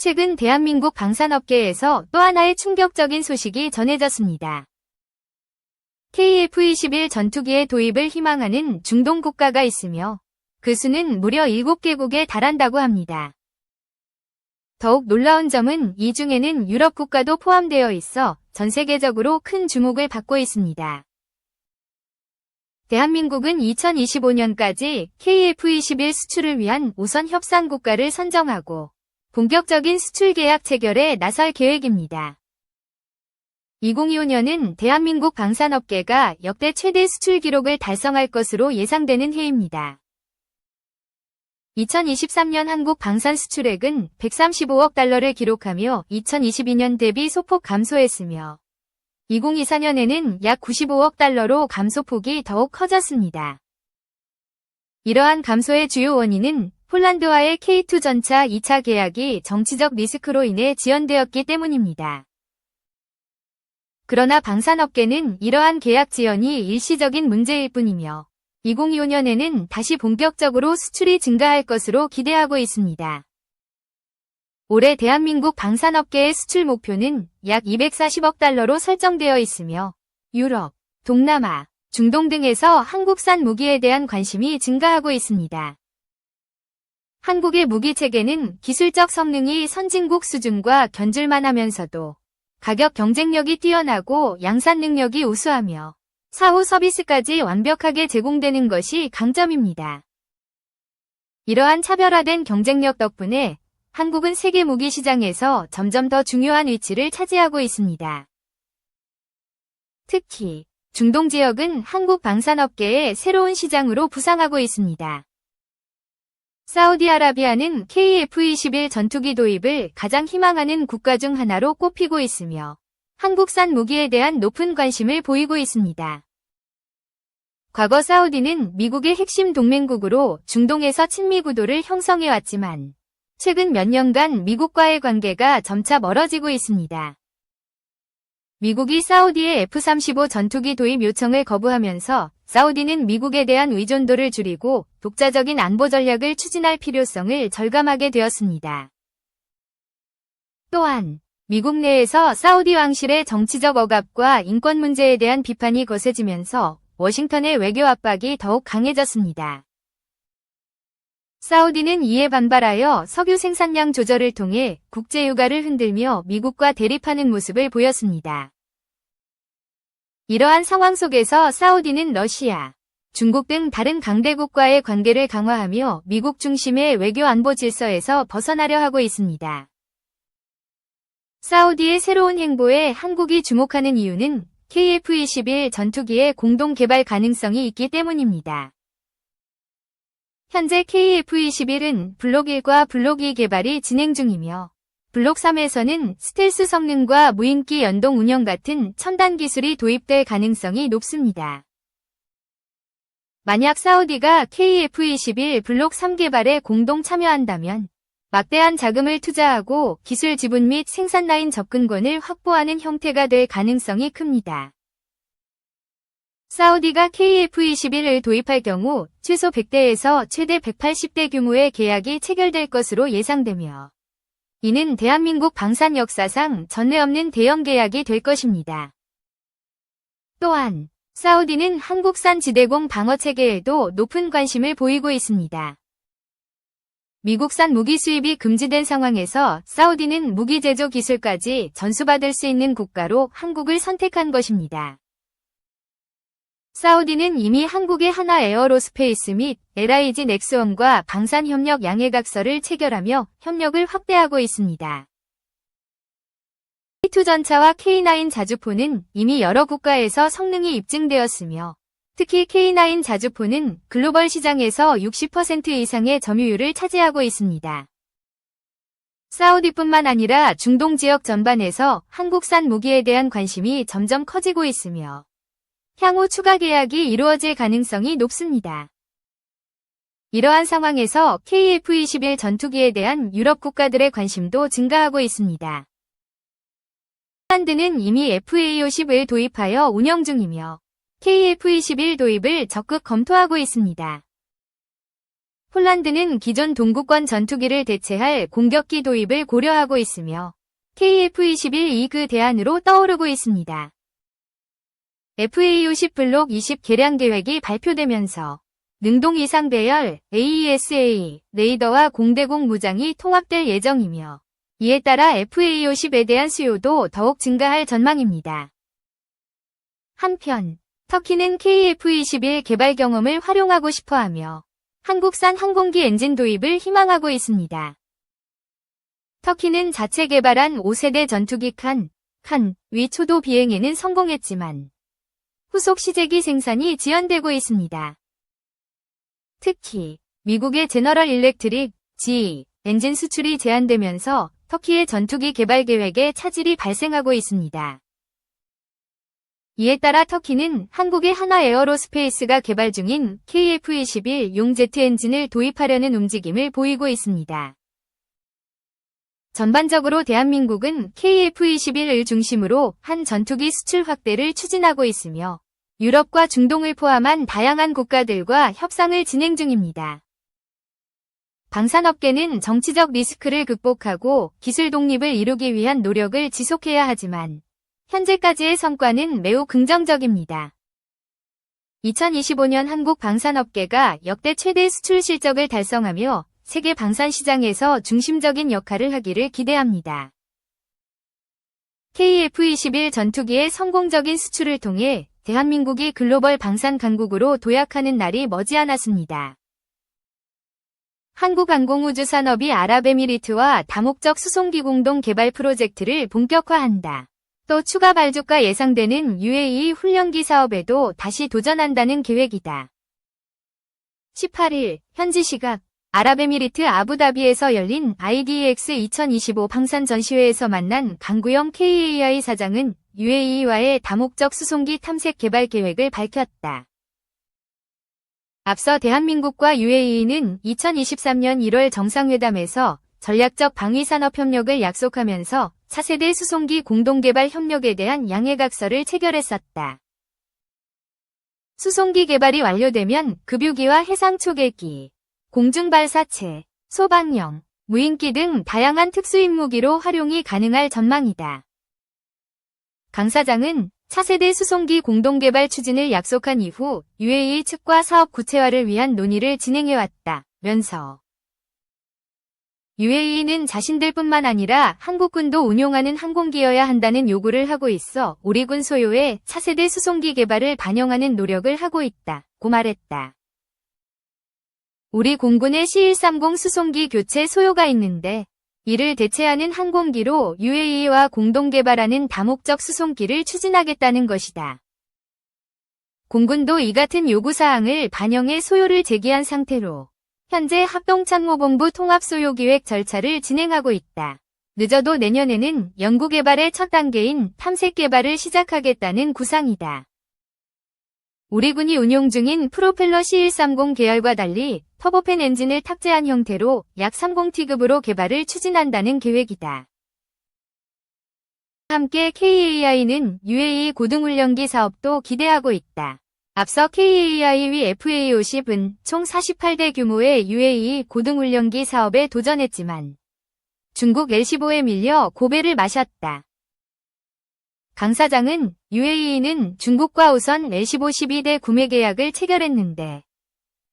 최근 대한민국 방산업계에서 또 하나의 충격적인 소식이 전해졌습니다. KF-21 전투기의 도입을 희망하는 중동 국가가 있으며 그 수는 무려 7개국에 달한다고 합니다. 더욱 놀라운 점은 이 중에는 유럽 국가도 포함되어 있어 전 세계적으로 큰 주목을 받고 있습니다. 대한민국은 2025년까지 KF-21 수출을 위한 우선 협상 국가를 선정하고 본격적인 수출 계약 체결에 나설 계획입니다. 2025년은 대한민국 방산업계가 역대 최대 수출 기록을 달성할 것으로 예상되는 해입니다. 2023년 한국 방산 수출액은 135억 달러를 기록하며 2022년 대비 소폭 감소했으며 2024년에는 약 95억 달러로 감소폭이 더욱 커졌습니다. 이러한 감소의 주요 원인은 폴란드와의 K2 전차 2차 계약이 정치적 리스크로 인해 지연되었기 때문입니다. 그러나 방산업계는 이러한 계약 지연이 일시적인 문제일 뿐이며 2025년에는 다시 본격적으로 수출이 증가할 것으로 기대하고 있습니다. 올해 대한민국 방산업계의 수출 목표는 약 240억 달러로 설정되어 있으며 유럽, 동남아, 중동 등에서 한국산 무기에 대한 관심이 증가하고 있습니다. 한국의 무기 체계는 기술적 성능이 선진국 수준과 견줄만 하면서도 가격 경쟁력이 뛰어나고 양산 능력이 우수하며 사후 서비스까지 완벽하게 제공되는 것이 강점입니다. 이러한 차별화된 경쟁력 덕분에 한국은 세계 무기 시장에서 점점 더 중요한 위치를 차지하고 있습니다. 특히 중동 지역은 한국 방산업계의 새로운 시장으로 부상하고 있습니다. 사우디아라비아는 KF-21 전투기 도입을 가장 희망하는 국가 중 하나로 꼽히고 있으며 한국산 무기에 대한 높은 관심을 보이고 있습니다. 과거 사우디는 미국의 핵심 동맹국으로 중동에서 친미 구도를 형성해왔지만 최근 몇 년간 미국과의 관계가 점차 멀어지고 있습니다. 미국이 사우디의 F-35 전투기 도입 요청을 거부하면서 사우디는 미국에 대한 의존도를 줄이고 독자적인 안보 전략을 추진할 필요성을 절감하게 되었습니다. 또한 미국 내에서 사우디 왕실의 정치적 억압과 인권 문제에 대한 비판이 거세지면서 워싱턴의 외교 압박이 더욱 강해졌습니다. 사우디는 이에 반발하여 석유 생산량 조절을 통해 국제 유가를 흔들며 미국과 대립하는 모습을 보였습니다. 이러한 상황 속에서 사우디는 러시아, 중국 등 다른 강대국과의 관계를 강화하며 미국 중심의 외교 안보 질서에서 벗어나려 하고 있습니다. 사우디의 새로운 행보에 한국이 주목하는 이유는 KF-21 전투기의 공동 개발 가능성이 있기 때문입니다. 현재 KF-21은 블록 1과 블록 2 개발이 진행 중이며 블록 3에서는 스텔스 성능과 무인기 연동 운영 같은 첨단 기술이 도입될 가능성이 높습니다. 만약 사우디가 KF-21 블록 3 개발에 공동 참여한다면 막대한 자금을 투자하고 기술 지분 및 생산 라인 접근권을 확보하는 형태가 될 가능성이 큽니다. 사우디가 KF-21을 도입할 경우 최소 100대에서 최대 180대 규모의 계약이 체결될 것으로 예상되며 이는 대한민국 방산 역사상 전례 없는 대형 계약이 될 것입니다. 또한 사우디는 한국산 지대공 방어 체계에도 높은 관심을 보이고 있습니다. 미국산 무기 수입이 금지된 상황에서 사우디는 무기 제조 기술까지 전수받을 수 있는 국가로 한국을 선택한 것입니다. 사우디는 이미 한국의 하나 에어로스페이스 및 LIG 넥스원과 방산협력 양해각서를 체결하며 협력을 확대하고 있습니다. K2 전차와 K9 자주포는 이미 여러 국가에서 성능이 입증되었으며 특히 K9 자주포는 글로벌 시장에서 60% 이상의 점유율을 차지하고 있습니다. 사우디뿐만 아니라 중동 지역 전반에서 한국산 무기에 대한 관심이 점점 커지고 있으며 향후 추가 계약이 이루어질 가능성이 높습니다. 이러한 상황에서 KF-21 전투기에 대한 유럽 국가들의 관심도 증가하고 있습니다. 폴란드는 이미 FA-50을 도입하여 운영 중이며 KF-21 도입을 적극 검토하고 있습니다. 폴란드는 기존 동구권 전투기를 대체할 공격기 도입을 고려하고 있으며 KF-21이 그 대안으로 떠오르고 있습니다. FA-50 블록 20 개량 계획이 발표되면서 능동 이상 배열 AESA 레이더와 공대공 무장이 통합될 예정이며 이에 따라 FA-50에 대한 수요도 더욱 증가할 전망입니다. 한편 터키는 KF-21 개발 경험을 활용하고 싶어하며 한국산 항공기 엔진 도입을 희망하고 있습니다. 터키는 자체 개발한 5세대 전투기 칸-위 초도 비행에는 성공했지만 후속 시제기 생산이 지연되고 있습니다. 특히 미국의 제너럴 일렉트릭 GE 엔진 수출이 제한되면서 터키의 전투기 개발 계획에 차질이 발생하고 있습니다. 이에 따라 터키는 한국의 하나 에어로스페이스가 개발 중인 KF-21용 제트 엔진을 도입하려는 움직임을 보이고 있습니다. 전반적으로 대한민국은 KF-21을 중심으로 한 전투기 수출 확대를 추진하고 있으며 유럽과 중동을 포함한 다양한 국가들과 협상을 진행 중입니다. 방산업계는 정치적 리스크를 극복하고 기술 독립을 이루기 위한 노력을 지속해야 하지만 현재까지의 성과는 매우 긍정적입니다. 2025년 한국 방산업계가 역대 최대 수출 실적을 달성하며 세계 방산 시장에서 중심적인 역할을 하기를 기대합니다. KF-21 전투기의 성공적인 수출을 통해 대한민국이 글로벌 방산 강국으로 도약하는 날이 머지않았습니다. 한국항공우주산업이 아랍에미리트와 다목적 수송기 공동 개발 프로젝트를 본격화한다. 또 추가 발주가 예상되는 UAE 훈련기 사업에도 다시 도전한다는 계획이다. 18일 현지 시각 아랍에미리트 아부다비에서 열린 IDEX 2025 방산 전시회에서 만난 강구영 KAI 사장은 UAE와의 다목적 수송기 탐색 개발 계획을 밝혔다. 앞서 대한민국과 UAE는 2023년 1월 정상회담에서 전략적 방위산업 협력을 약속하면서 차세대 수송기 공동개발 협력에 대한 양해각서를 체결했었다. 수송기 개발이 완료되면 급유기와 해상초계기, 공중발사체, 소방형, 무인기 등 다양한 특수임무기로 활용이 가능할 전망이다. 강 사장은 차세대 수송기 공동개발 추진을 약속한 이후 UAE 측과 사업 구체화를 위한 논의를 진행해왔다면서 UAE는 자신들뿐만 아니라 한국군도 운용하는 항공기여야 한다는 요구를 하고 있어 우리 군 소요의 차세대 수송기 개발을 반영하는 노력을 하고 있다고 말했다. 우리 공군의 C-130 수송기 교체 소요가 있는데 이를 대체하는 항공기로 UAE와 공동 개발하는 다목적 수송기를 추진하겠다는 것이다. 공군도 이 같은 요구사항을 반영해 소요를 제기한 상태로 현재 합동참모본부 통합소요기획 절차를 진행하고 있다. 늦어도 내년에는 연구개발의 첫 단계인 탐색개발을 시작하겠다는 구상이다. 우리 군이 운용 중인 프로펠러 C-130 계열과 달리 터보팬 엔진을 탑재한 형태로 약 30T급으로 개발을 추진한다는 계획이다. 함께 KAI는 UAE 고등훈련기 사업도 기대하고 있다. 앞서 KAI FA-50은 총 48대 규모의 UAE 고등훈련기 사업에 도전했지만 중국 L-15에 밀려 고배를 마셨다. 강 사장은 UAE는 중국과 우선 L-15 12대 구매 계약을 체결했는데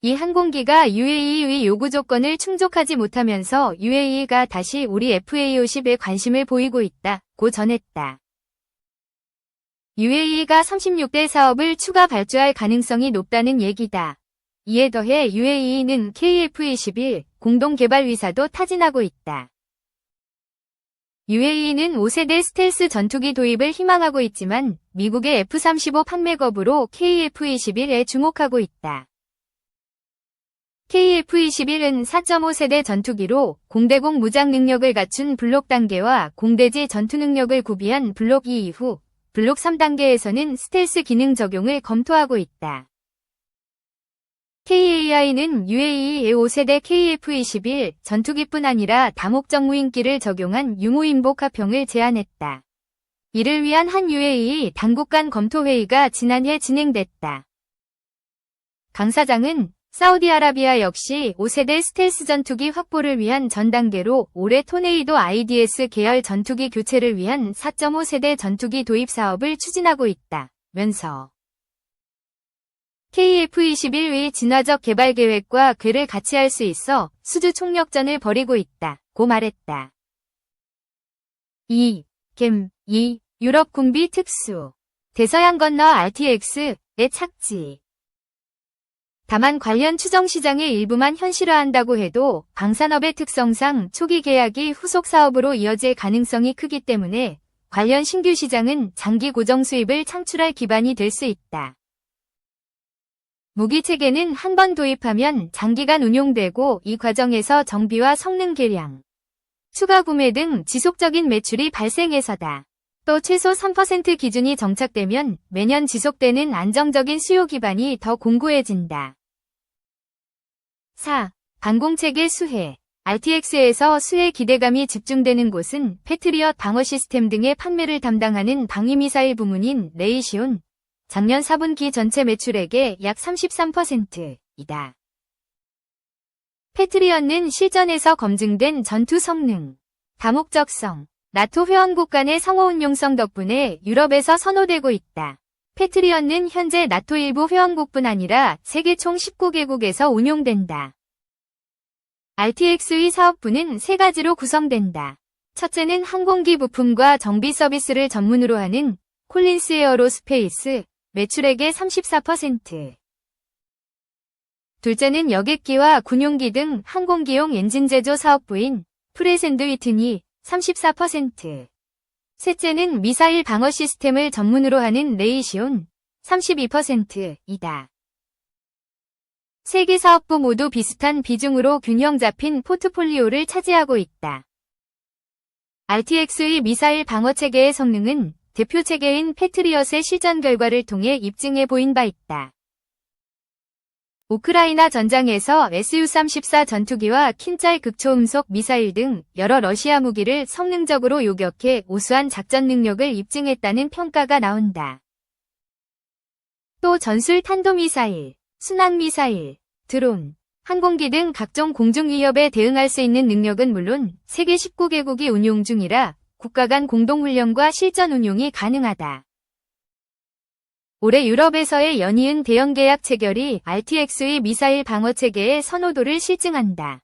이 항공기가 UAE의 요구 조건을 충족하지 못하면서 UAE가 다시 우리 FA-50에 관심을 보이고 있다고 전했다. UAE가 36대 사업을 추가 발주할 가능성이 높다는 얘기다. 이에 더해 UAE는 KF-21 공동개발위사도 타진하고 있다. UAE는 5세대 스텔스 전투기 도입을 희망하고 있지만 미국의 F-35 판매겁으로 KF-21에 주목하고 있다. KF-21은 4.5세대 전투기로 공대공 무장 능력을 갖춘 블록 단계와 공대지 전투 능력을 구비한 블록 2 이후 블록 3단계에서는 스텔스 기능 적용을 검토하고 있다. KAI는 UAE의 5세대 KF-21 전투기뿐 아니라 다목적 무인기를 적용한 유무인복 합형을 제안했다. 이를 위한 한 UAE 당국 간 검토회의가 지난해 진행됐다. 강 사장은 사우디아라비아 역시 5세대 스텔스 전투기 확보를 위한 전 단계로 올해 토네이도 IDS 계열 전투기 교체를 위한 4.5세대 전투기 도입 사업을 추진하고 있다면서 KF-21의 진화적 개발 계획과 궤를 같이 할 수 있어 수주 총력전을 벌이고 있다고 말했다. 2. 유럽 군비 특수 대서양 건너 RTX의 착지. 다만 관련 추정 시장의 일부만 현실화한다고 해도 방산업의 특성상 초기 계약이 후속 사업으로 이어질 가능성이 크기 때문에 관련 신규 시장은 장기 고정 수입을 창출할 기반이 될 수 있다. 무기 체계는 한 번 도입하면 장기간 운용되고 이 과정에서 정비와 성능 개량, 추가 구매 등 지속적인 매출이 발생해서다. 또 최소 3% 기준이 정착되면 매년 지속되는 안정적인 수요 기반이 더 공고해진다. 4. 방공체계 수혜. RTX에서 수혜 기대감이 집중되는 곳은 패트리엇 방어 시스템 등의 판매를 담당하는 방위미사일 부문인 레이시온. 작년 4분기 전체 매출액의 약 33%이다. 패트리엇은 실전에서 검증된 전투 성능, 다목적성, 나토 회원국 간의 상호 운용성 덕분에 유럽에서 선호되고 있다. 패트리엇은 현재 나토 일부 회원국뿐 아니라 세계 총 19개국에서 운용된다. RTX의 사업부는 세 가지로 구성된다. 첫째는 항공기 부품과 정비 서비스를 전문으로 하는 콜린스 에어로스페이스, 매출액의 34%. 둘째는 여객기와 군용기 등 항공기용 엔진 제조 사업부인 프레센드 위트니, 34%. 셋째는 미사일 방어 시스템을 전문으로 하는 레이시온, 32%이다. 세 개 사업부 모두 비슷한 비중으로 균형 잡힌 포트폴리오를 차지하고 있다. RTX의 미사일 방어 체계의 성능은 대표 체계인 패트리엇의 실전 결과를 통해 입증해 보인 바 있다. 우크라이나 전장에서 Su-34 전투기와 킨짤 극초음속 미사일 등 여러 러시아 무기를 성능적으로 요격해 우수한 작전 능력을 입증했다는 평가가 나온다. 또 전술 탄도미사일, 순항미사일, 드론, 항공기 등 각종 공중 위협에 대응할 수 있는 능력은 물론 세계 19개국이 운용 중이라 국가 간 공동훈련과 실전 운용이 가능하다. 올해 유럽에서의 연이은 대형 계약 체결이 RTX의 미사일 방어 체계의 선호도를 실증한다.